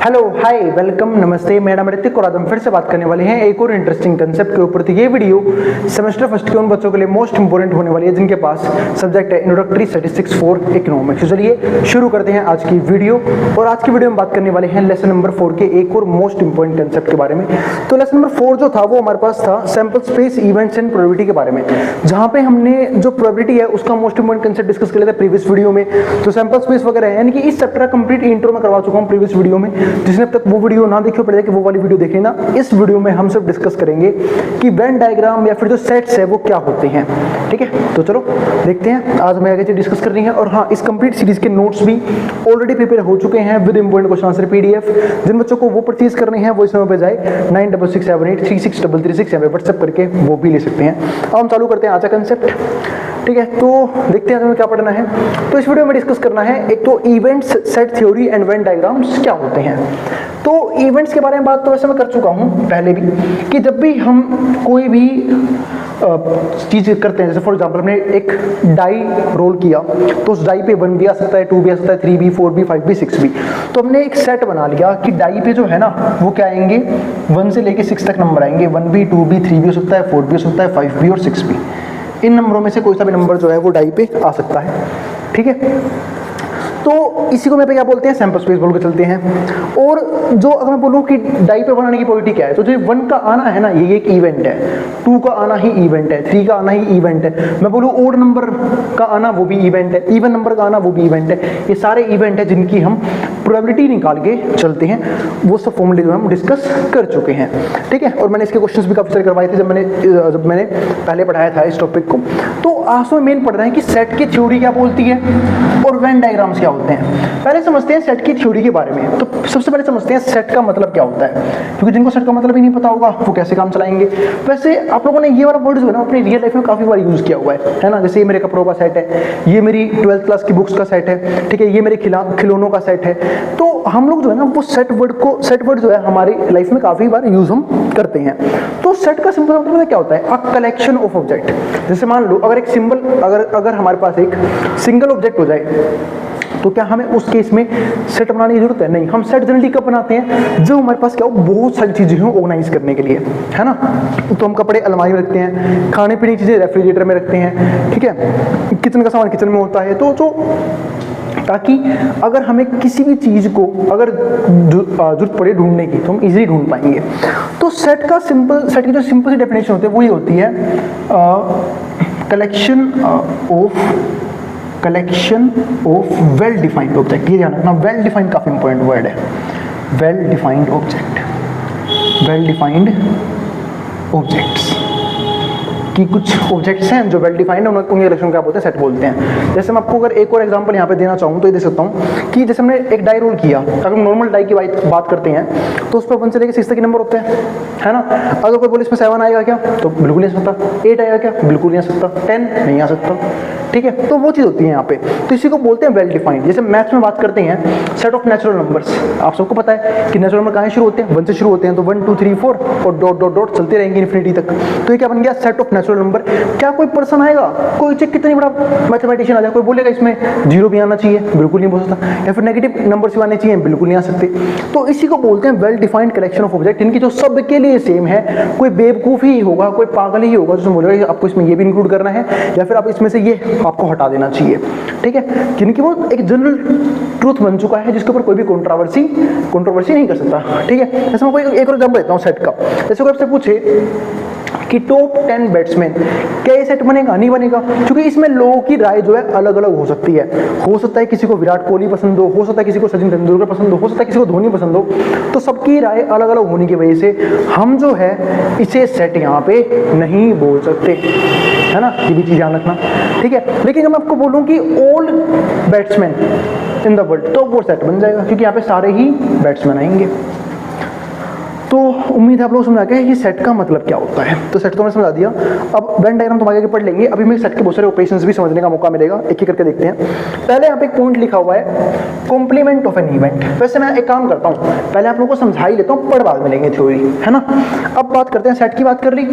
Hello hi welcome नमस्ते, मेरा नाम ऋतिक और आज हम फिर से बात करने वाले हैं एक और इंटरेस्टिंग कंसेप्ट के ऊपर। तो ये वीडियो सेमेस्टर फर्स्ट के उन बच्चों के लिए मोस्ट इंपोर्टेंट होने वाली है जिनके पास सब्जेक्ट है इंट्रोडक्टरी स्टैटिस्टिक्स फॉर इकोनॉमिक्स। तो चलिए शुरू करते हैं आज की वीडियो। और आज की वीडियो में बात करने वाले हैं लेसन नंबर 4 के एक और मोस्ट इंपोर्टेंट कंसेप्ट के बारे में। तो लेसन नंबर 4 जो था वो हमारे पास था sample space events and probability के बारे में, जहां पे हमने जो प्रोबेबिलिटी है उसका मोस्ट इंपोर्टेंट कंसेप्ट डिस्कस कर लिया था प्रीवियस वीडियो में। तो सैंपल स्पेस वगैरह है, यानी कि इस चैप्टर का कंप्लीट इंट्रो में करवा चुका हूं प्रीवियस वीडियो में। जिसने अब तक वो वीडियो ना देखी हो पड़ेगा कि वो वाली वीडियो देख लेना। इस वीडियो में हम सब डिस्कस करेंगे कि वेन डायग्राम या फिर जो सेट्स है वो क्या होते हैं। ठीक है, तो चलो देखते हैं आज हमें आगे चीज डिस्कस करनी है। और हाँ, इस कंप्लीट सीरीज के नोट्स भी ऑलरेडी प्रिपेयर हो चुके हैं with important question answer PDF. जिन बच्चों को वो परचेज करने हैं वो इस नंबर पे जाए 9667836333 यहाँ पे व्हाट्सएप करके वो भी ले सकते हैं। अब हम चालू करते हैं आज का कंसेप्ट। ठीक है, तो देखते हैं हमें क्या पढ़ना है। तो इस वीडियो में डिस्कस करना है एक तो events, set theory and Venn diagrams क्या होते हैं। तो इवेंट्स के बारे में बात तो वैसे मैं कर चुका हूं पहले भी, कि जब भी हम कोई भी चीज करते हैं, जैसे फॉर एग्जांपल हमने एक डाई रोल किया तो उस डाई पे 1 भी आ सकता है, 2 भी आ सकता है, 3 भी, 4 भी, 5 भी, 6 भी। तो हमने एक सेट बना लिया कि डाई पे जो है ना वो क्या आएंगे, 1 से लेके 6 तक नंबर आएंगे। 1 भी, 2 भी, 3 भी हो सकता है, 4 भी हो सकता है, 5 भी और 6 भी। इन नंबरों में से कोई सा भी नंबर जो है वो डाई पे आ सकता है। ठीक है, तो इसी को मैं पे क्या बोलते हैं, सैंपल स्पेस बोल के चलते हैं। और जो अगर मैं बोलूँ कि डाई पे बनाने की प्रोबेबिलिटी क्या है, तो जो 1 का आना है ना ये एक इवेंट है, 2 का आना ही इवेंट है, 3 का आना ही इवेंट है। मैं बोलूँ ओड नंबर का आना वो भी इवेंट है, इवन नंबर का आना वो भी इवेंट है। ये सारे इवेंट है जिनकी हम प्रोबेबिलिटी निकाल के चलते हैं। वो सब फॉर्मूले जो हम डिस्कस कर चुके हैं। ठीक है, और मैंने इसके क्वेश्चंस भी काफी सारे करवाए थे जब मैंने पहले पढ़ाया था इस टॉपिक को। तो आज में मेन पढ़ रहे हैं कि सेट की थ्योरी क्या बोलती है और वेन डायग्राम्स क्या होते हैं। पहले समझते हैं सेट की थ्योरी के बारे में। तो सबसे पहले समझते हैं सेट का मतलब क्या होता है, क्योंकि जिनको सेट का मतलब ही नहीं पता होगा वो कैसे काम चलाएंगे। वैसे आप लोगों ने ये वाला वर्ड जो है ना अपनी रियल लाइफ में काफी बार यूज किया हुआ है ना। जैसे ये मेरे कपड़ों का सेट है, ये मेरी 12th क्लास की बुक्स का सेट है, ठीक है, ये मेरे खिलौनों का सेट है। तो हम लोग जो है ना वो सेट वर्ड जो है हमारी लाइफ में काफी बार यूज हम करते हैं। तो सेट का सिंपल मतलब क्या होता है, अ कलेक्शन ऑफ ऑब्जेक्ट। जैसे मान लो अगर एक सिंबल अगर हमारे पास एक सिंगल ऑब्जेक्ट हो जाए तो क्या हमें उस केस में सेट बनाने की जरूरत है? नहीं। हम सेट जनरली कब बनाते हैं, जो हमारे पास क्या हो बहुत सारी चीजें हो ऑर्गेनाइज करने के लिए, है ना। तो हम कपड़े अलमारी में रखते हैं, खाने पीने की चीजें रेफ्रिजरेटर में रखते हैं, ठीक है, किचन का सामान किचन में होता है। तो जो ताकि अगर हमें किसी भी चीज को अगर जरूरत पड़े ढूंढने की तो हम इजीली ढूंढ पाएंगे। तो सेट की जो सिंपल सी डेफिनेशन होती है वो ये होती है collection of well defined object. ये ध्यान रखना, वेल डिफाइंड काफी इंपॉर्टेंट वर्ड है। वेल डिफाइंड ऑब्जेक्ट्स कि कुछ ऑब्जेक्ट्स हैं जो वेल डिफाइंड है, उनके कलेक्शन क्या बोलते हैं, सेट बोलते हैं। जैसे मैं आपको अगर एक और एग्जांपल यहाँ पे देना चाहूँ तो ये दे सकता हूँ कि जैसे हमने एक डाई रोल किया, अगर हम नॉर्मल डाई की बात करते हैं तो उस पर 1 से लेकर 6 तक के नंबर होते हैं, है ना। अगर कोई बोले इसमें 7 आएगा क्या, तो बिल्कुल नहीं आ सकता। 8 आएगा क्या, बिल्कुल नहीं आ सकता। 10 नहीं आ सकता। ठीक है, तो वो चीज़ होती है यहाँ पे। तो इसी को बोलते हैं वेल डिफाइंड। जैसे मैथ्स में बात करते हैं सेट ऑफ नेचुरल नंबर्स, आप सबको पता है कि नेचुरल नंबर कहाँ शुरू होते हैं, 1 से शुरू होते हैं। तो 1 2 3 4 और डॉट डॉट डॉट चलते रहेंगे इन्फिनिटी तक। तो ये क्या बन गया, सेट ऑफ नेचुरल नंबर। क्या कोई पर्सन आएगा, कोई चेक कितनी बड़ा मैथमेटिशियन आ जाए, कोई बोलेगा इसमें 0 भी आना चाहिए, बिल्कुल नहीं बोल सकता। या फिर नेगेटिव नंबर्स भी आने चाहिए, बिल्कुल नहीं आ सकते। तो इसी को बोलते हैं well defined collection of object, इनकी जो सबके लिए सेम है। कोई बेवकूफ ही होगा, कोई पागल ही होगा जो बोलेगा आपको इसमें ये भी इंक्लूड करना है या फिर आप इसमें से ये आपको हटा देना चाहिए। ठीक है, जिनकी वो एक जनरल ट्रूथ बन चुका है जिसके ऊपर कोई भी कंट्रोवर्सी नहीं कर सकता। ठीक है, जैसे मैं कोई एक और एग्जांपल देता हूँ सेट का। जैसे कोई आपसे पूछे कि टॉप 10 बैट्समैन, क्या ये सेट बनेगा? नहीं बनेगा, क्योंकि इसमें लोगों की राय जो है अलग अलग हो सकती है। हो सकता है किसी को विराट कोहली पसंद हो सकता है किसी को सचिन तेंदुलकर पसंद हो सकता है किसी को धोनी पसंद हो। तो सबकी राय अलग अलग होने की वजह से हम जो है इसे सेट यहाँ पे नहीं बोल सकते, है ना। ये भी चीज ध्यान रखना, ठीक है। लेकिन जब मैं आपको बोलूं कि all batsman in the world, तो वो सेट बन जाएगा, क्योंकि यहाँ पे सारे ही बैट्समैन आएंगे। तो उम्मीद है आप लोग समझ आ गए ये सेट का मतलब क्या होता है। तो सेट तो मैंने समझा दिया, अब वेन डायग्राम तुम आगे पढ़ लेंगे। अभी मैं सेट के बहुत सारे ऑपरेशंस भी समझने का मौका मिलेगा, एक एक करके देखते हैं। पहले यहाँ पे एक पॉइंट लिखा हुआ है कॉम्प्लीमेंट ऑफ एन इवेंट। वैसे मैं एक काम करता हूँ, पहले आप लोगों को समझा ही लेता हूँ, पढ़ बाद में लेंगे थ्योरी, है ना। अब बात करते हैं सेट की। बात कर रही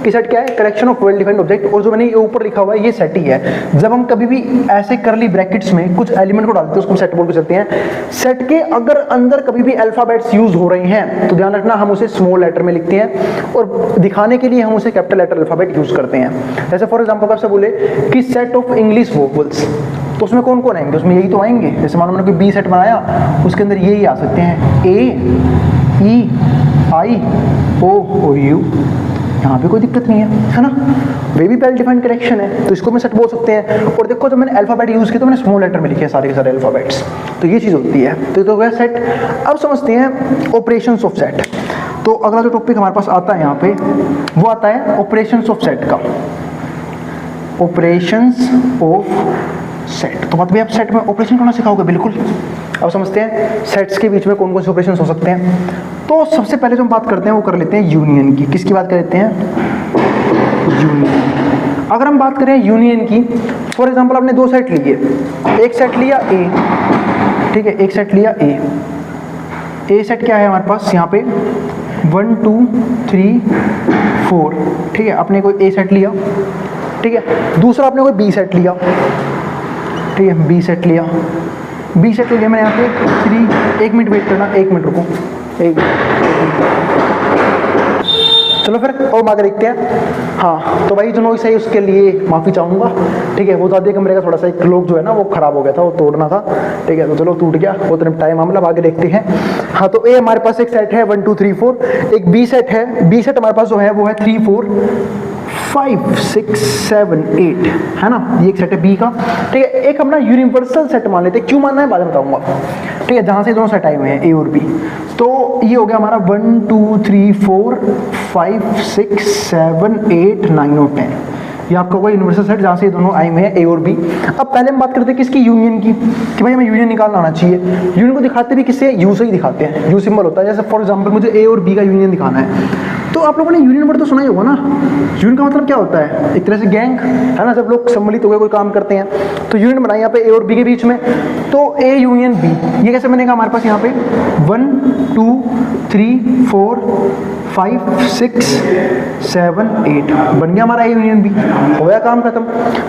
कि सेट क्या है, collection of well defined object. और जो मैंने ये ऊपर लिखा हुआ है ये सेट ही है। जब हम कभी भी ऐसे करली ब्रैकेट्स में कुछ एलिमेंट को डालते हैं उसको सेट बोल के चलते हैं। सेट के अगर अंदर कभी भी अल्फाबेट्स यूज हो रहे हैं तो ध्यान रखना हम उसे स्मॉल लेटर में लिखते हैं और दिखाने के लिए हम उसे कैपिटल लेटर अल्फाबेट यूज करते हैं। जैसे फॉर एग्जांपल आपसे बोले कि सेट ऑफ इंग्लिश वोवेल्स, तो उसमें कौन कौन आएंगे, उसमें यही तो आएंगे। जैसे मानो मैंने कोई बी सेट बनाया, उसके अंदर यही आ सकते हैं, ए ई आई ओ और यू। यहाँ पे कोई दिक्कत नहीं है ना, वे भी वेल डिफाइंड करेक्शन है, तो इसको मैं सेट बोल सकते हैं। और देखो जब मैंने अल्फाबेट यूज किया तो मैंने स्मॉल लेटर में लिखे सारे के सारे अल्फाबेट्स, तो ये चीज़ होती है। तो ये तो गया सेट। अब समझते हैं ऑपरेशंस ऑफ सेट। तो अगला जो टॉपिक हमारे पास आता है यहाँ पे वो आता है ऑपरेशंस ऑफ सेट का, ऑपरेशंस ऑफ सेट। तो मतलब आप सेट में ऑपरेशन करना सिखाओगे, बिल्कुल। अब समझते हैं सेट्स के बीच में कौन कौन से ऑपरेशन हो सकते हैं। तो सबसे पहले जो हम बात करते हैं वो कर लेते हैं यूनियन की। किसकी बात कर लेते हैं, यूनियन। अगर हम बात करें यूनियन की, फॉर एग्जांपल आपने दो सेट लिए, एक सेट लिया ए, ठीक है, एक सेट लिया ए। ए सेट क्या है हमारे पास यहाँ पे 1 2 3 4, ठीक है, आपने कोई ए सेट लिया, ठीक है। दूसरा आपने कोई बी सेट लिया, ठीक है, बी सेट लिया। बी सेट लिया मैंने यहाँ पे 3, 1 मिनट वेट करना, 1 मिनट रुको, 1 चलो फिर और आगे देखते हैं। हाँ तो भाई जो नॉइस है उसके लिए माफ़ी चाहूँगा, ठीक है। वो दादी कमरे का थोड़ा सा एक लोग जो है ना वो ख़राब हो गया था, वो तोड़ना था, ठीक है। तो चलो टूट गया, वो तो टाइम मामला, आगे देखते हैं। हाँ तो ए हमारे पास एक सेट है 1 2 3 4, एक बी सेट है। बी सेट हमारे पास जो है वो है 3 4 5 6 7 8, है ना, ये एक सेट है बी का, ठीक है। एक हम ना यूनिवर्सल सेट मान लेते हैं, क्यों मानना है बाद में बताऊंगा, ठीक है, जहाँ से दोनों सेट आए हुए हैं ए और बी। तो ये हो गया हमारा 1 2 3 4 5 6 7 8 9 और 10, ये आपका होगा यूनिवर्सल सेट जहाँ से दोनों आए हुए हैं ए और बी। अब पहले हम बात करते हैं किसकी, यूनियन की, कि भाई हमें यूनियन निकालना आना चाहिए। यूनियन को दिखाते भी किससे, यू से ही दिखाते हैं, यू सिंबल होता है। जैसे फॉर एग्जांपल मुझे ए और बी का यूनियन दिखाना है, तो आप लोगों ने यूनियन वर्ड तो सुना ही होगा ना। यूनियन का मतलब क्या होता है, एक तरह से गैंग, है ना, जब लोग सम्मिलित होकर कोई काम करते हैं तो यूनियन बनाए यहाँ पे ए और बी के बीच में। तो ए यूनियन बी, ये कैसे बनेगा हमारे पास यहाँ पे 1 2 3 4 5 6 7 8 बन गया हमारा ए यूनियन बी, हो गया काम खत्म।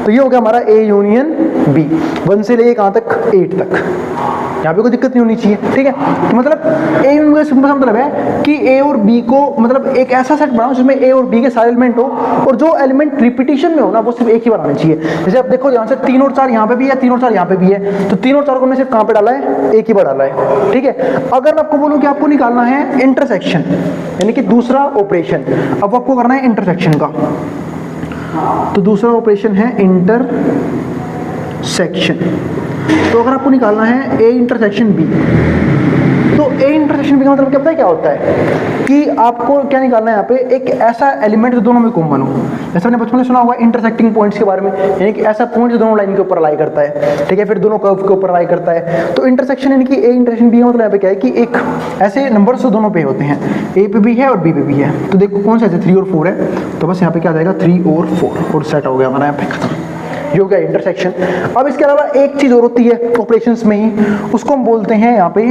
तो ये हो गया हमारा ए यूनियन बी, 1 से लेके कहाँ तक, 8 तक। यहाँ पे कोई दिक्कत नहीं होनी चाहिए, ठीक है। तो मतलब ए यूनियन का सिंपल मतलब है कि ए और बी को मतलब एक ऐसा सेट बनाओ जिसमें ए और बी के सारे एलिमेंट हो, और जो एलिमेंट रिपीटिशन में हो ना वो सिर्फ एक ही बनाना चाहिए। जैसे आप देखो यहाँ से 3 और 4 यहाँ पे भी है, 3 और 4 यहाँ पे भी है, तो 3 और 4 को हमने सिर्फ कहाँ पे डाला है, एक ही बार डाला है, ठीक है। अगर मैं आपको बोलूँ कि आपको निकालना है इंटरसेक्शन, यानी कि दूसरा ऑपरेशन, अब आपको करना है इंटरसेक्शन का, तो दूसरा ऑपरेशन है इंटरसेक्शन। तो अगर आपको निकालना है ए इंटरसेक्शन बी, तो ए इंटरसेक्शन बी का मतलब क्या पता है क्या होता है, कि आपको क्या निकालना है यहाँ पे, एक ऐसा एलिमेंट जो दोनों में कॉमन हो। जैसे मैंने बचपन में सुना होगा इंटरसेक्टिंग पॉइंट्स के बारे में, यानी कि ऐसा पॉइंट जो दोनों लाइन के ऊपर अलाई करता है, ठीक है, फिर दोनों कर्व के ऊपर अलाई करता है। तो इंटरसेक्शन यानी कि ए इंटरसेक्शन बी का मतलब यहाँ पे क्या है, कि एक ऐसे नंबर जो दोनों पे होते हैं, ए पे भी है और बी पे भी है। तो देखो कौन सा है, 3 और 4 है, तो बस यहाँ पे क्या आ जाएगा 3 और 4 और सेट हो गया हमारा यहाँ पे खत्म, ये हो गया इंटरसेक्शन। अब इसके अलावा एक चीज और होती है ऑपरेशंस में ही, उसको हम बोलते हैं यहाँ पे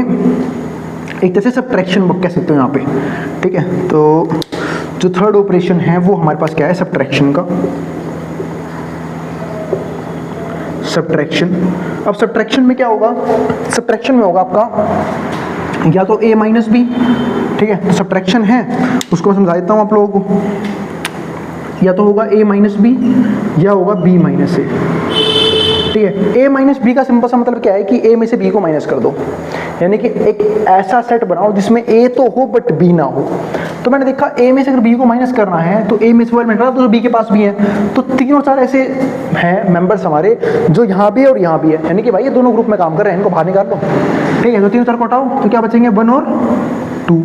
एक तरह से सब्ट्रैक्शन कह सकते हो यहाँ पे, ठीक है। तो जो थर्ड ऑपरेशन है वो हमारे पास क्या है, सब्ट्रैक्शन का, सब्ट्रैक्शन। अब सब्ट्रैक्शन में क्या होगा, सब्ट्रैक्शन में होगा आपका या तो a माइनस बी, ठीक है, तो सब्ट्रैक्शन है उसको मैं समझा देता हूँ आप लोगों को, या तो होगा a माइनस बी या होगा b माइनस ए, ठीक है। a माइनस बी का सिंपल सा मतलब क्या है कि a में से b को माइनस कर दो, यानी कि एक ऐसा सेट बनाओ जिसमें a तो हो बट b ना हो। तो मैंने देखा a में से अगर b को माइनस करना है तो a में से एलिमेंट तो b के पास भी है, तो 3 और 4 ऐसे हैं मेंबर्स हमारे जो यहाँ भी है और यहाँ भी है, यानी कि भाई ये दोनों ग्रुप में काम कर रहे हैं, इनको बाहर निकाल दो, ठीक है। तो 3 और 4 को हटाओ तो क्या बचेंगे 1 और 2।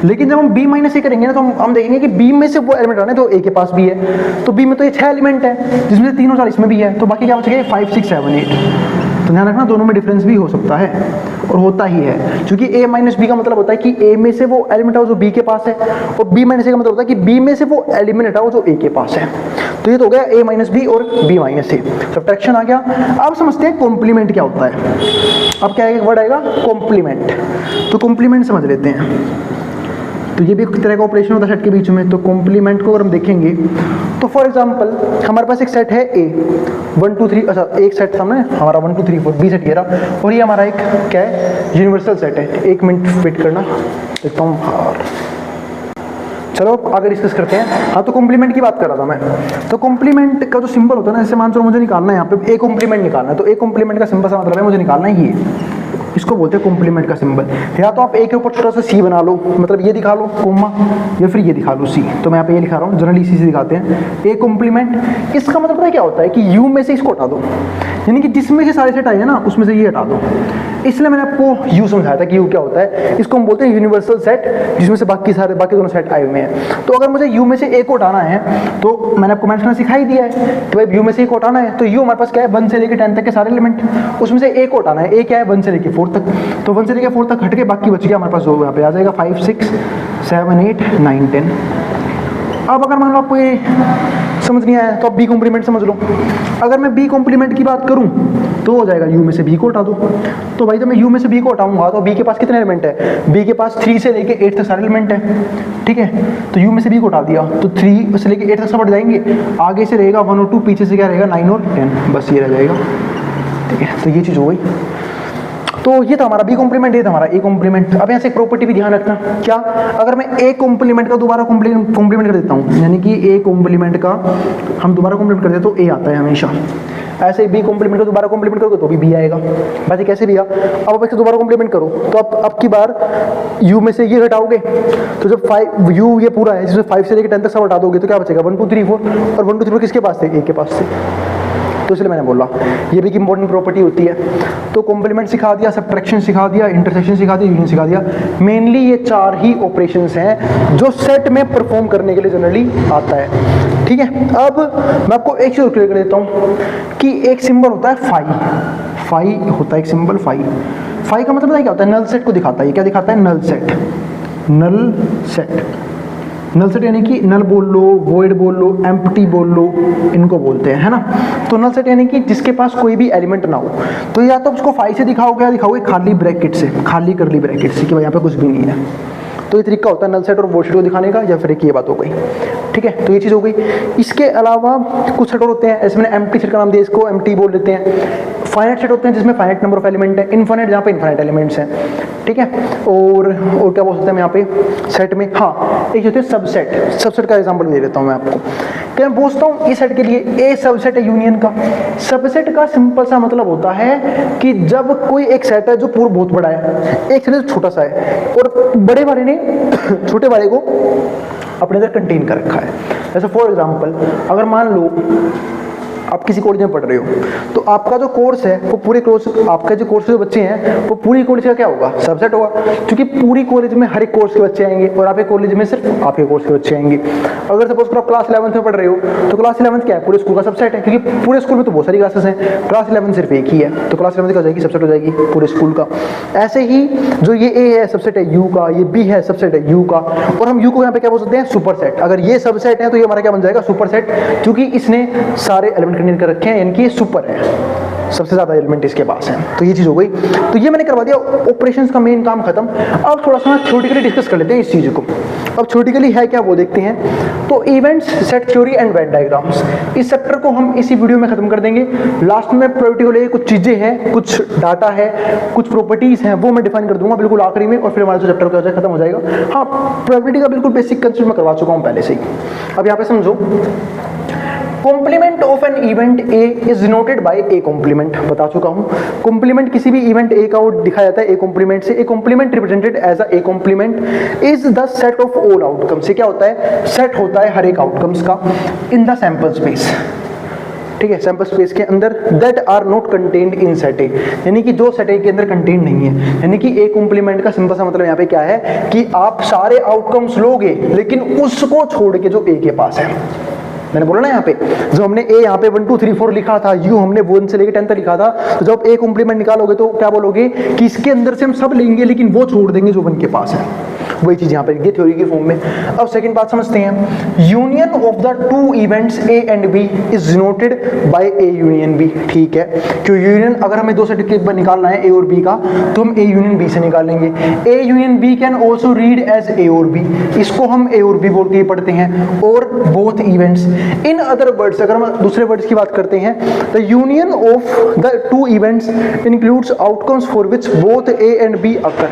लेकिन जब हम b माइनस ए करेंगे ना तो हम देखेंगे कि b में से वो एलिमेंट आने तो a के पास भी है, तो b में तो ये 6 एलिमेंट है जिसमें से 3 और 4 इसमें भी है, तो बाकी क्या बचेगा 5 6 7 8। तो ध्यान रखना दोनों में डिफरेंस भी हो सकता है। और होता ही है, क्योंकि a माइनस बी का मतलब होता है कि a में से वो एलिमेंट हटाओ जो b के पास है, और b माइनस a का मतलब होता है कि b में से वो एलिमेंट हटाओ जो a के पास है। तो ये तो हो गया a माइनस बी और b माइनस a, सब्ट्रैक्शन आ गया। अब समझते हैं कॉम्प्लीमेंट क्या होता है। अब क्या वर्ड आएगा, कॉम्प्लीमेंट। तो कॉम्प्लीमेंट समझ लेते हैं। तो ये भी एक तरह का ऑपरेशन होता है सेट के बीच में। तो कॉम्प्लीमेंट को अगर हम देखेंगे तो फॉर एग्जांपल हमारे पास एक सेट है ए 1 2 3, अच्छा एक सेट सामने हमारा 1 2 3 4 बी सेट ये रहा, और ये हमारा एक क्या है, यूनिवर्सल सेट है। एक मिनट वेट करना, देखता हूँ बाहर। चलो आगे डिस्कस करते हैं। हाँ, तो कॉम्प्लीमेंट की बात कर रहा था मैं। तो कॉम्प्लीमेंट का जो सिंबल होता है ना, जैसे मान लो मुझे निकालना है यहाँ पे ए कॉम्प्लीमेंट निकालना है, तो ए कॉम्प्लीमेंट का सिंबल सा मतलब है मुझे निकालना है ये, इसको बोलते हैं कॉम्प्लीमेंट का सिंबल। या तो आप ए के ऊपर छोटा सा सी बना लो, मतलब ये दिखा लो कोमा, या फिर ये दिखा लो सी। तो मैं यहाँ पे ये लिखा रहा हूँ, जनरली सी से दिखाते हैं ए कॉम्प्लीमेंट। इसका मतलब पता है क्या होता है कि यू में से इसको हटा दो, यानी कि जिसमें से सारे सेट आए हैं ना उसमें से ये हटा दो। इसलिए मैंने आपको यू समझाया था कि यू क्या होता है। इसको हम बोलते हैं यूनिवर्सल सेट, जिसमें से बाकी दोनों सेट आए हुए हैं। तो अगर मुझे यू में से ए को हटाना है, तो मैंने आपको मैंने सिखाई दिया है कि भाई यू में से ए को हटाना है, तो यू हमारे पास क्या है 1 से लेकर 10 तक के सारे एलिमेंट, उसमें से ए को हटाना है। ए क्या है 1 से लेकर 4 तक, तो 1 से लेकर 4 तक हट के बाकी बच गया हमारे पास, यहाँ पे आ जाएगा 5 6 7 8 9 10। अब अगर मान लो आपको ये समझ नहीं आया तो आप बी कॉम्प्लीमेंट समझ लो। अगर मैं बी कॉम्प्लीमेंट की बात करूं तो हो जाएगा यू में से बी को हटा दो। तो भाई जब मैं यू में से बी को हटाऊंगा तो बी के पास कितने एलिमेंट है, बी के पास 3 से लेके 8 तक सारे एलिमेंट है, ठीक है। तो यू में से बी को हटा दिया तो 3 से लेके 8 तक सब हट जाएंगे, आगे से रहेगा 1 और 2, पीछे से क्या रहेगा 9 और 10, बस ये रह जाएगा, ठीक है। तो ये चीज़ हो गई। तो ये था हमारा बी कॉम्प्लीमेंट, ये था हमारा ए कॉम्प्लीमेंट। अब यहाँ से एक प्रॉपर्टी भी ध्यान रखना, क्या, अगर मैं ए कॉम्प्लीमेंट का दोबारा कॉम्प्लीमेंट कर देता हूँ, यानी कि ए कॉम्प्लीमेंट का हम दोबारा कॉम्प्लीमेंट करते हैं तो ए आता है हमेशा। ऐसे बी कॉम्प्लीमेंट का दोबारा कॉम्प्लीमेंट करोगे तो भी बी आएगा। बाकी कैसे भी अब आप इसको दोबारा कॉम्प्लीमेंट करो तो अब की बार यू में से ये हटाओगे, तो जब 5 यू ये पूरा है जिसमें 5 से लेकर 10 तक सब हटा दोगे तो क्या बचेगा 1 2 3 4, और 1 2 3 4 किसके पास थे, ए के पास थे। तो इसलिए मैंने बोला ये भी एक इंपॉर्टेंट प्रॉपर्टी होती है। तो कॉम्प्लीमेंट सिखा दिया, सबट्रैक्शन सिखा दिया, इंटरसेक्शन सिखा दिया, यूनियन सिखा दिया। मेनली ये 4 ही ऑपरेशंस हैं जो सेट में परफॉर्म करने के लिए जनरली आता है, ठीक है। अब मैं आपको एक चीज क्लियर कर देता हूँ कि एक सिंबल होता है फाई होता है एक सिंबल फाई का मतलब क्या होता है, नल सेट को दिखाता है। ये क्या दिखाता है, नल सेट यानी कि नल बोल लो, वॉइड बोल लो, एम्प्टी बोल लो, इनको बोलते हैं, है ना। तो नल सेट यानी कि जिसके पास कोई भी एलिमेंट ना हो। तो या तो उसको फाई से दिखाओगे या दिखाओगे खाली ब्रैकेट से, खाली करली ब्रैकेट से कि भाई यहाँ पे कुछ भी नहीं है। तो ये तरीका होता है नल सेट और वॉइड सेट को दिखाने का, या फिर एक ये बात हो गई, ठीक है। तो ये चीज़ हो गई। इसके अलावा कुछ सेट और होते हैं, ऐसे मैंने एम्प्टी सेट का नाम दिया, इसको एम्प्टी बोल देते हैं। फाइनाइट सेट होते हैं जिसमें फाइनाइट नंबर ऑफ एलिमेंट है, इनफाइनाइट जहाँ पे इनफाइनाइट एलिमेंट्स हैं, ठीक है। और क्या बोल सकते हैं यहाँ पे सेट में, हाँ एक होते हैं सबसेट का एग्जांपल दे देता हूँ मैं आपको। क्या मैं पूछता हूँ इस सेट के लिए ए सबसेट है यूनियन का। सबसेट का सिंपल सा मतलब होता है कि जब कोई एक सेट है जो पूरा बहुत बड़ा है, एक सेट छोटा सा है, और बड़े वाले ने छोटे वाले को अपने अंदर कंटेन कर रखा है। जैसे फॉर एग्जांपल अगर मान लो आप किसी कॉलेज में पढ़ रहे हो, तो आपका जो कोर्स है वो पूरे कोर्स, आपका जो कोर्स के बच्चे हैं वो पूरी कॉलेज का क्या होगा, सबसेट होगा। क्योंकि पूरी कॉलेज में हर एक कोर्स के बच्चे आएंगे और आपके कॉलेज में सिर्फ आपके कोर्स के बच्चे आएंगे। अगर सपोज आप क्लास 11th में पढ़ रहे हो तो क्लास 11th क्या है, पूरे स्कूल का सबसेट है, क्योंकि पूरे स्कूल में तो बहुत सारी क्लासेस हैं, क्लास 11 सिर्फ एक ही है, तो क्लास 11 हो जाएगी, सबसेट हो जाएगी पूरे स्कूल का। ऐसे ही जो ये ए है सबसेट है यू का, ये बी है सबसेट है यू का, और हम यू को यहाँ पे क्या बोल सकते हैं, सुपर सेट। अगर ये सबसेट है तो ये हमारा क्या बन जाएगा, सुपर सेट, क्योंकि इसने सारे एलिमेंट कंटेन कर रखे हैं, ये सुपर है, सबसे ज्यादा एलिमेंट इसके पास है। तो ये चीज हो गई। तो ये मैंने करवा दिया, ऑपरेशंस का मेन काम खत्म। अब थोड़ा सा थ्योरेटिकली डिस्कस कर लेते हैं इस चीज को। अब थ्योरेटिकली है क्या वो देखते हैं। तो events, set theory and Venn diagrams, इस चैप्टर को हम इसी वीडियो में खत्म कर देंगे। लास्ट में प्रोबेबिलिटी को लेकर कुछ चीजें हैं, कुछ डाटा है, कुछ प्रॉपर्टीज हैं, वो मैं डिफाइन कर दूंगा बिल्कुल आखिरी में, और फिर हमारा जो चैप्टर का खत्म हो जाएगा। हाँ, प्रोबेबिलिटी का बिल्कुल बेसिक कंसेप्ट मैं करवा चुका हूँ पहले से ही। अब यहाँ पे समझो, complement of an event A is denoted by A complement, बता चुका हूं। कॉम्प्लीमेंट किसी भी इवेंट ए का दिखाया जाता है ए कॉम्प्लीमेंट से। A complement represented as a A complement is the set of all outcomes. से क्या होता है, सेट होता है हर एक आउटकम्स का इन द सैंपल स्पेस, ठीक है, सैंपल स्पेस के अंदर, that are not contained in set A, यानी कि जो सेट ए के अंदर कंटेन्ड नहीं है। यानी कि ए कॉम्प्लीमेंट का सिंपल सा मतलब यहाँ पे क्या है कि आप सारे आउटकम्स लोगे लेकिन उसको छोड़ के जो ए के पास है, मैंने बोला ना यहाँ पे जब हमने ए यहाँ पे 1 2 3 4 लिखा था, यू हमने 1 से लेकर 10 तक लिखा था, तो जब ए कॉम्प्लीमेंट निकालोगे तो क्या बोलोगे कि इसके अंदर से हम सब लेंगे लेकिन वो छोड़ देंगे जो 1 के पास है। वही चीज यहाँ पे ये थ्योरी की फॉर्म में। अब सेकंड बात समझते हैं, union of the two events A and B is denoted by A union B. ठीक है, क्यों यूनियन, अगर हमें दो सेट निकालना है ए और बी का तो हम ए यूनियन बी से निकालेंगे। A union B can also read as A और बी, इसको हम ए और बी बोल के पढ़ते हैं, और both events. In other words, अगर हम दूसरे वर्ड्स की बात करते हैं, the union of the two events includes outcomes for which both A and B अकर।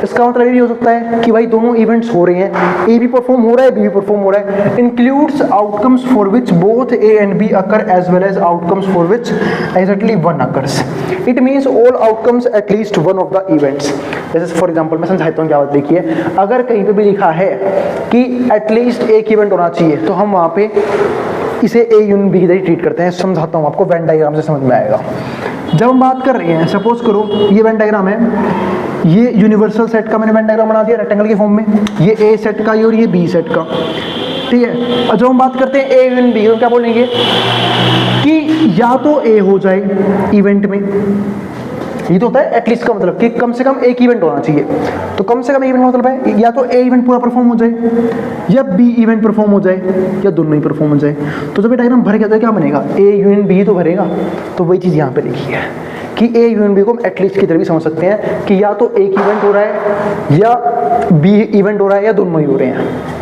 इसका मतलब ये हो सकता है कि भाई दोनों इवेंट्स हो रहे हैं, ए भी परफॉर्म हो रहा है, बी भी परफॉर्म हो रहा है। Includes outcomes for which both A and B occur as well as outcomes for which exactly one occurs. It means all outcomes at least one of the events. जैसे for example मैं समझाता हूँ क्या बात। देखिए, अगर कहीं पे भी लिखा है कि एटलीस्ट एक इवेंट होना चाहिए तो हम वहाँ पे इसे ए यूनियन बी की तरह ट्रीट करते हैं। समझाता हूँ आपको, वेन डायग्राम से समझ में आएगा। जब हम बात कर रहे हैं, सपोज करो ये वेन डायग्राम है, ये यूनिवर्सल सेट का मैंने वेन डायग्राम बना दिया रेक्टेंगल के फॉर्म में, ये ए सेट का और ये बी सेट का। ठीक है, और जब हम बात करते हैं ए यूनियन बी तो क्या बोलेंगे कि या तो ए हो जाए इवेंट में, ये तो होता है एटलीस्ट का मतलब कि कम से कम एक इवेंट होना चाहिए। तो कम से कम इवेंट का मतलब है या तो ए इवेंट पूरा परफॉर्म हो जाए या बी इवेंट परफॉर्म हो जाए या दोनों ही परफॉर्म हो जाए। तो जब ये डायग्राम भर गया तो क्या बनेगा, ए यूनियन बी तो भरेगा। तो वही चीज़ यहाँ पे लिखी है कि ए यूनियन बी को हम एटलीस्ट की तरह भी समझ सकते हैं कि या तो एक इवेंट हो रहा है या बी इवेंट हो रहा है या दोनों ही हो रहे हैं।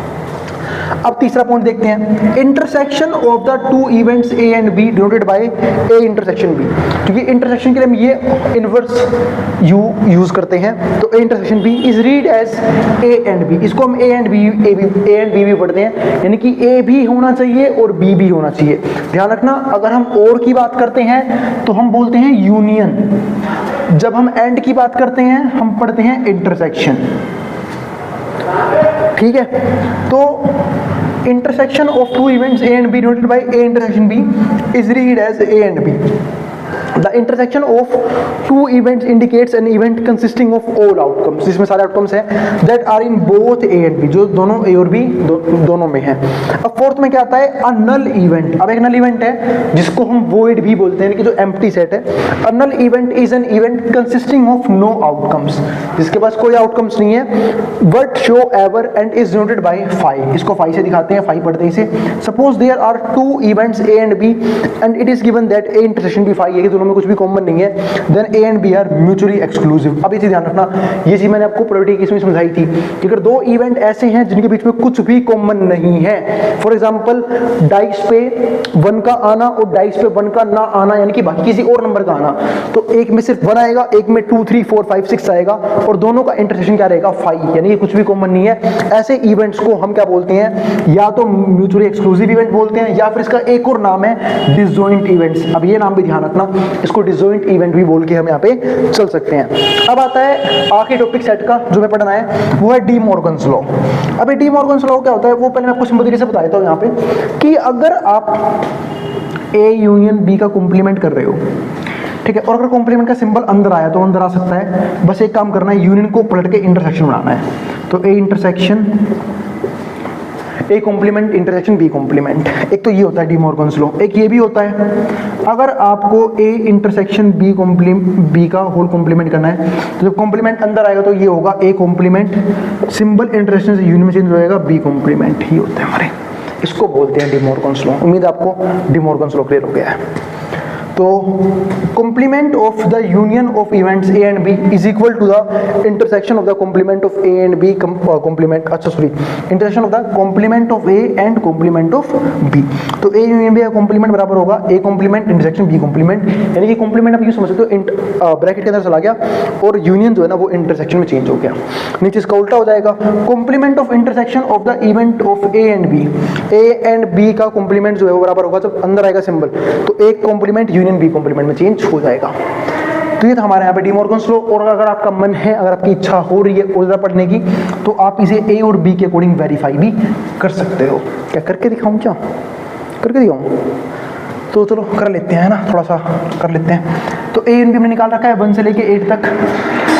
अब तीसरा पॉइंट देखते हैं, intersection of the two events A and B denoted by A intersection B. क्योंकि इंटरसेक्शन के लिए हम ये इनवर्स यू यूज करते हैं, तो A intersection B is read as A and B. इसको हम ए एंड बी भी पढ़ते हैं, यानी कि ए भी होना चाहिए और बी भी होना चाहिए। ध्यान रखना, अगर हम और की बात करते हैं तो हम बोलते हैं यूनियन, जब हम एंड की बात करते हैं हम पढ़ते हैं इंटरसेक्शन। ठीक है, तो intersection of two events A and B denoted by A intersection B is read as A and B. The intersection of two events indicates an event consisting of all outcomes, जिसमें सारे outcomes हैं that are in both A and B, जो दोनों A और B दोनों में हैं। अब फोर्थ में क्या आता है, a null event। अब एक null event है जिसको हम void भी बोलते हैं, कि जो empty set है। A null event is an event consisting of no outcomes, जिसके पास कोई outcomes नहीं है, but show ever and is denoted by phi। इसको phi से दिखाते हैं, phi पढ़ते हैं इसे। Suppose there are two events A and B and it is given that A intersection B phi है, कि दोनों में कुछ भी कॉमन नहीं है, then A and B are mutually exclusive. अब ये चीज ध्यान रखना, ये चीज मैंने आपको प्रोबेबिलिटी केस में समझाई थी कि अगर दो इवेंट ऐसे हैं जिनके बीच में कुछ भी कॉमन नहीं है, फॉर एग्जांपल डाइस पे 1 का आना और डाइस पे 1 का ना आना, यानी कि बाकी किसी और नंबर का आना, तो एक में सिर्फ 1 आएगा, एक में 2 3 4 5 6 आएगा, और दोनों का इंटरसेक्शन क्या रहेगा, 5, यानी कि कुछ भी कॉमन नहीं है। ऐसे इवेंट्स को हम क्या बोलते हैं, या तो म्यूचुअली एक्सक्लूसिव इवेंट बोलते हैं, या फिर इसका एक और नाम है डिसजॉइंट इवेंट्स। अब ये नाम भी ध्यान रखना, इसको डिसजॉइंट इवेंट भी बोल के हम यहाँ पे चल सकते हैं। अब आता है आखिरी टॉपिक सेट का जो मैं पढ़ना है, वो है डी मॉर्गन्स लॉ। अब ये डी मॉर्गन्स लॉ क्या होता है, वो पहले मैं आपको सिंपल तरीके से बता देता हूँ यहाँ पे, कि अगर आप ए यूनियन बी का कॉम्प्लीमेंट कर रहे हो, ठीक है, और अगर कॉम्प्लीमेंट का सिंबल अंदर आया तो अंदर आ सकता है, बस एक काम करना है, यूनियन को पलट के इंटरसेक्शन बनाना है। तो A intersection A complement intersection B complement, एक तो ये होता है डी मॉर्गन्स लॉ। एक ये भी होता है, अगर आपको ए इंटरसेक्शन बी का होल कॉम्प्लीमेंट करना है, तो जब कॉम्प्लीमेंट अंदर आएगा तो ये होगा ए कॉम्प्लीमेंट, सिंबल इंटरसेक्शन से यूनियन में चेंज हो जाएगा बी कॉम्प्लीमेंट ही होता है हमारे। इसको बोलते हैं डी मॉर्गन्स लॉ। उम्मीद है आपको डी मॉर्गन्स लॉ क्लियर हो गया है। तो complement of the union of events A and B is equal to the intersection of the complement of A and B complement, अच्छा sorry, intersection of the complement of A and complement of B। तो A union B का complement बराबर होगा A complement intersection B complement, यानी कि complement आप यूँ समझ सकते हो, ब्रैकेट के अंदर चला गया और union जो है ना वो intersection में चेंज हो गया। नीचे इसका उल्टा हो जाएगा, complement of intersection of the event of A and B, A and B का complement जो है वो बराबर होगा, जब अंदर आएगा सिंबल तो एक complement union बी कॉम्प्लीमेंट में चेंज हो जाएगा। तो ये था हमारे यहाँ पे डी मॉर्गन्स लॉ। और अगर आपका मन है, अगर आपकी इच्छा हो रही है और ज़्यादा पढ़ने की, तो आप इसे ए और बी के अकॉर्डिंग वेरीफाई भी कर सकते हो। क्या करके दिखाऊं, क्या करके दिखाऊं? तो चलो कर लेते हैं ना, थोड़ा सा कर लेते हैं। तो ए एंड बी हमने निकाल रखा है 1 से लेके 8 तक,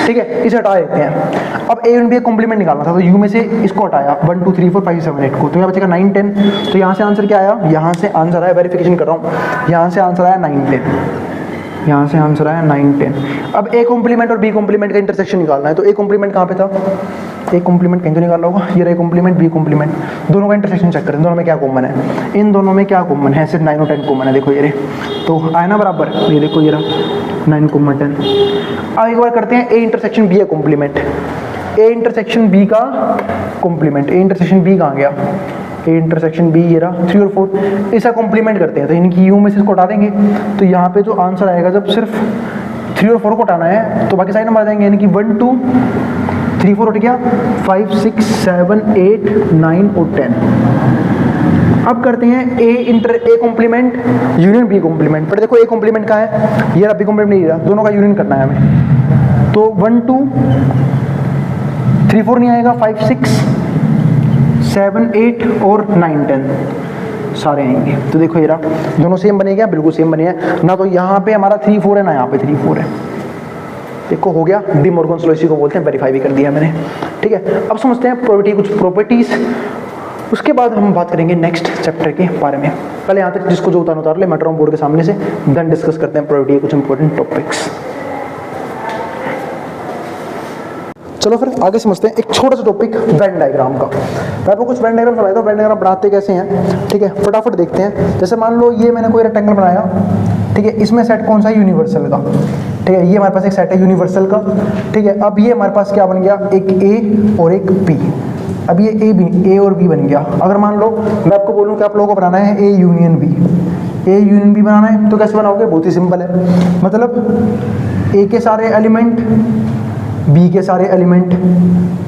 ठीक है, इसे हटा देते हैं। अब ए एंड बी कॉम्प्लीमेंट निकालना था, तो यू में से इसको हटाया 1 2 3 4 5 6 7 8 को, तो यहाँ बचेगा 9 10। तो यहाँ से आंसर क्या आया, यहाँ से आंसर आया, वेरिफिकेशन कर रहा हूँ, यहाँ से आंसर आया 9 10, यहाँ से आंसर आया 9 10। अब ए कॉम्प्लीमेंट और बी कॉम्प्लीमेंट का इंटरसेक्शन निकालना है, तो ए कॉम्प्लीमेंट कहाँ पे था, ए कॉम्प्लीमेंट कहीं तो निकालना होगा, ये रहा ए कॉम्प्लीमेंट बी कॉम्प्लीमेंट, दोनों का इंटरसेक्शन चेक करें, दोनों में क्या कॉमन है, इन दोनों में क्या कॉमन है, सिर्फ 9 और 10 कॉमन है, देखो ये रे, तो आया ना बराबर, ये देखो ये रहा 9 कॉमन 10। अब एक बार करते हैं ए इंटरसेक्शन बी है कॉम्प्लीमेंट, ए इंटरसेक्शन बी का कॉम्प्लीमेंट, ए इंटरसेक्शन बी कहाँ गया, ए इंटरसेक्शन बी ये रहा 3 और 4, इसका कॉम्प्लीमेंट करते हैं, तो इनकी यू में से इसको हटा देंगे, तो यहाँ पे जो आंसर आएगा, जब सिर्फ 3 और 4 को हटाना है तो बाकी सारे नंबर आ जाएंगे, यानी कि 1 2 3 4 उठ गया, 5 6 7 8 9 और 10। अब करते हैं A complement union B complement, पर देखो ए कॉम्प्लीमेंट का है, ये रहा बी कॉम्प्लीमेंट नहीं रहा, दोनों का यूनियन करना है हमें, तो 1 2 3 4 नहीं आएगा, 5 6 7 8 और 9 10 सारे आएंगे। तो देखो ये रहा, दोनों सेम बनेगा, बिल्कुल सेम बने हैं ना, तो यहाँ पे हमारा 3 4 है ना यहाँ पे 3 4 है, देखो हो गया, डी मॉर्गन इसी को बोलते हैं, वेरीफाई भी कर दिया मैंने, ठीक है। अब समझते हैं प्रॉपर्टी, कुछ प्रॉपर्टीज, उसके बाद हम बात करेंगे नेक्स्ट चैप्टर के बारे में। पहले यहाँ तक जिसको जो उतार ले, मैं बोर्ड के सामने से, देन डिस्कस करते हैं प्रॉपर्टी के कुछ इंपॉर्टेंट टॉपिक्स। चलो फिर आगे समझते हैं एक छोटा सा टॉपिक वेन डायग्राम का। मैं आपको कुछ वेन डायग्राम समझाया था, वेन डायग्राम बनाते कैसे हैं, ठीक है, फटाफट देखते हैं। जैसे मान लो ये मैंने कोई रेक्टेंगल बनाया, ठीक है, इसमें सेट कौन सा है, यूनिवर्सल का, ठीक है, ये हमारे पास एक सेट है यूनिवर्सल का, ठीक है। अब ये हमारे पास क्या बन गया, एक ए और एक बी, अब ये ए और बी बन गया। अगर मान लो मैं आपको बोलूँ कि आप लोगों को बनाना है A union B, A union B बनाना है, तो कैसे बनाओगे, बहुत ही सिंपल है, मतलब ए के सारे एलिमेंट, बी के सारे एलिमेंट,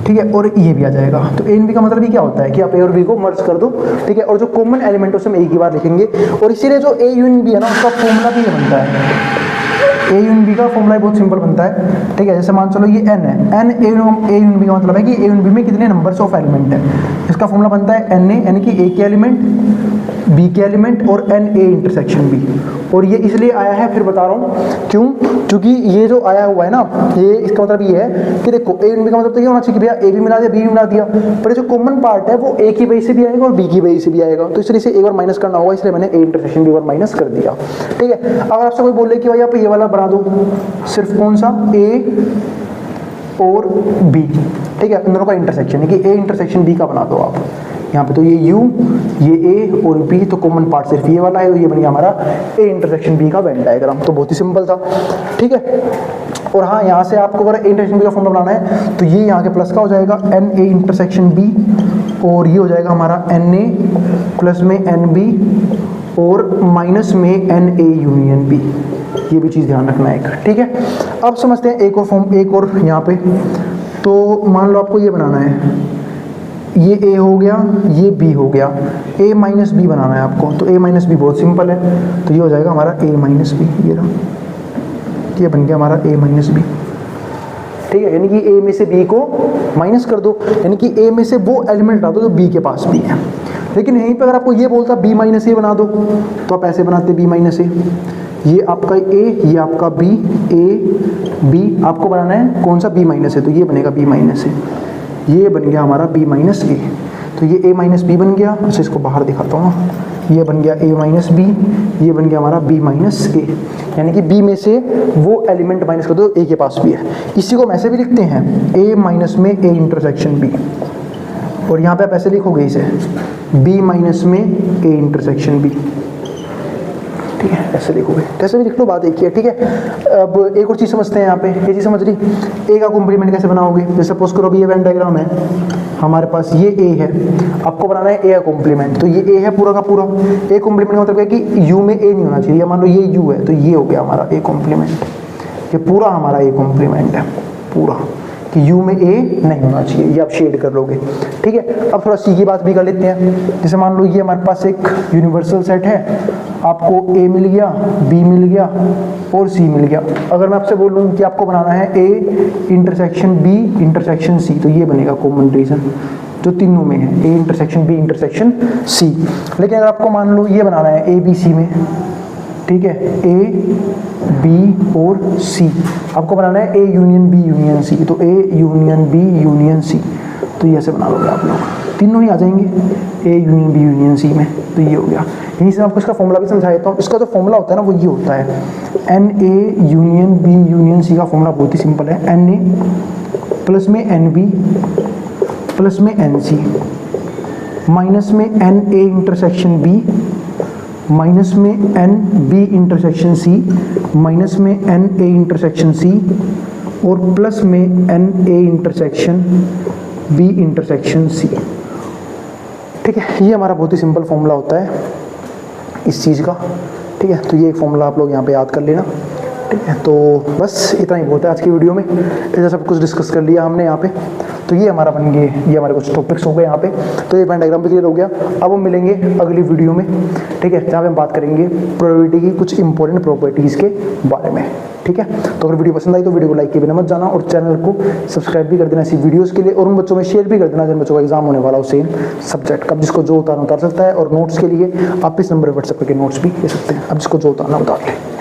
ठीक है, और ये भी आ जाएगा। तो ए एंड बी का मतलब ही क्या होता है कि आप ए और बी को मर्ज कर दो, ठीक है, और जो कॉमन एलिमेंट है हम एक ही बार लिखेंगे, और इसीलिए जो ए यूनियन बी है ना, उसका फॉर्मूला भी ये बनता है, ए यूनियन बी का फॉर्मूला बहुत सिंपल बनता है, ठीक है। जैसे मान चलो ये एन है, एन ए यूनियन बी का मतलब है कि ए यूनियन बी में कितने नंबर्स ऑफ एलिमेंट है, इसका फॉर्मूला बनता है एन ए, यानी कि ए के एलिमेंट, बी के एलिमेंट और एन ए इंटरसेक्शन बी। और ये इसलिए आया है, फिर बता रहा हूँ क्यों, क्योंकि ये जो आया हुआ है ना, ये इसका मतलब ये है कि देखो ए यूनियन बी का मतलब तो ये होना चाहिए कि भैया ए भी मिला दिया, बी भी मिला दिया, पर जो कॉमन पार्ट है वो ए की वजह से भी आएगा और बी की वजह से भी आएगा, तो इसलिए से एक बार माइनस करना होगा, इसलिए मैंने A intersection B bar minus कर दिया, ठीक है। अगर आपसे कोई बोले कि भाई आप ये वाला बना दो, सिर्फ कौन सा, ए और बी, ठीक है, इन दोनों का इंटरसेक्शन है कि ए इंटरसेक्शन बी का बना दो आप यहाँ पे, तो ये यू, ये ए और बी, तो कॉमन पार्ट सिर्फ ये वाला है, तो ये बन गया हमारा ए इंटरसेक्शन बी का वेन डायग्राम। तो बहुत ही सिंपल था, ठीक है। और हाँ, यहाँ से आपको अगर ए इंटरसेक्शन बी का फॉर्मूला बनाना है, तो ये यहाँ के प्लस का हो जाएगा एन ए इंटरसेक्शन बी, और ये हो जाएगा हमारा एन ए प्लस में एन बी और माइनस में एन ए यूनियन बी, ये भी चीज़ ध्यान रखना है, ठीक है। अब समझते हैं एक और फॉर्म, एक और यहाँ पे, तो मान लो आपको ये बनाना है, ये ए हो गया, ये बी हो गया, ए माइनस बी बनाना है आपको, तो ए माइनस बी बहुत सिंपल है, तो ये हो जाएगा हमारा ए माइनस बी, ये बन गया हमारा ए माइनस बी, ठीक है, यानी कि ए में से बी को माइनस कर दो, यानी कि ए में से वो एलिमेंट हटा दो जो बी के पास भी है। लेकिन यहीं पर अगर आपको ये बोलता बी माइनस ए बना दो, तो आप ऐसे बनाते बी माइनस ए, ये आपका ए, ये आपका बी, ए बी, आपको बनाना है कौन सा, बी माइनस ए, तो ये बनेगा बी माइनस ए, ये बन गया हमारा बी माइनस ए, तो ये ए माइनस बी बन गया। अच्छा, इसको बाहर दिखाता हूँ, ये बन गया ए माइनस बी, ये बन गया हमारा बी माइनस ए, यानी कि बी में से वो एलिमेंट माइनस कर दो ए के पास भी है। इसी को हम ऐसे भी लिखते हैं, ए माइनस में ए इंटरसेक्शन बी, और यहाँ पे आप ऐसे लिखोगे इसे, बी माइनस में ए इंटरसेक्शन बी, ठीक है, ऐसे लिखोगे, कैसे भी लिख लो, बात एक ही है, ठीक है। अब एक और चीज़ समझते हैं, यहाँ पे ये चीज़ समझ रही, ए का कॉम्प्लीमेंट कैसे बनाओगे, जैसे सपोज करो अभी ये वेन डायग्राम है, हमारे पास ये ए है, आपको बनाना है ए का कॉम्प्लीमेंट, तो ये ए है पूरा का पूरा, ए कॉम्प्लीमेंट का मतलब है कि यू में ए नहीं होना चाहिए, मान लो ये यू है, तो ये हो गया हमारा ए कॉम्प्लीमेंट, ये पूरा हमारा ए कॉम्प्लीमेंट है पूरा, कि यू में ए नहीं होना चाहिए, ये आप शेड कर लोगे, ठीक है। अब थोड़ा सी की बात भी कर लेते हैं, जैसे मान लो ये हमारे पास एक यूनिवर्सल सेट है, आपको ए मिल गया, बी मिल गया और सी मिल गया। अगर मैं आपसे बोलूँ कि आपको बनाना है A intersection B intersection C, तो ये बनेगा कॉमन रीजन जो तीनों में है, A intersection B intersection C. लेकिन अगर आपको मान लो ये बनाना है ए बी सी में, ठीक है, ए बी और सी, आपको बनाना है A union B union C, तो A union B union C, तो ये ऐसे बना लोगे आप लोग, तीनों ही आ जाएंगे A union B union C में, तो ये हो गया। यहीं से आपको इसका फॉर्मूला भी समझा देता हूँ। इसका जो फॉर्मूला होता है ना वो ये होता है, n A union B union C का फॉर्मूला बहुत ही सिंपल है, एन ए प्लस में एन बी प्लस में एन सी माइनस में n A intersection B minus में n B intersection C minus में एन ए इंटरसेक्शन सी और प्लस में n A intersection B intersection C. ठीक है, ये हमारा बहुत ही सिंपल फॉर्मूला होता है इस चीज़ का। ठीक है, तो ये एक फॉर्मूला आप लोग यहाँ पे याद कर लेना। ठीक है, तो बस इतना ही बहुत है आज की वीडियो में, ऐसा सब कुछ डिस्कस कर लिया हमने यहाँ पे। तो ये हमारा बन गए, ये हमारे कुछ टॉपिक्स हो गए यहाँ पे, तो ये डायग्राम भी क्लियर हो गया। अब हम मिलेंगे अगली वीडियो में, ठीक है, जहाँ पे हम बात करेंगे प्रोबेबिलिटी की कुछ इंपॉर्टेंट प्रॉपर्टीज़ के बारे में। ठीक है, तो अगर वीडियो पसंद आई तो वीडियो को लाइक किए बिना मत जाना और चैनल को सब्सक्राइब भी कर देना ऐसी वीडियोस के लिए, और उन बच्चों में शेयर भी कर देना जिन बच्चों का एग्जाम होने वाला हो सेम सब्जेक्ट का। जिसको जो उतारना उतार सकता है, और नोट्स के लिए आप इस नंबर पर व्हाट्सएप करके नोट्स भी ले सकते हैं, अब जिसको जो उतारना उतार ले।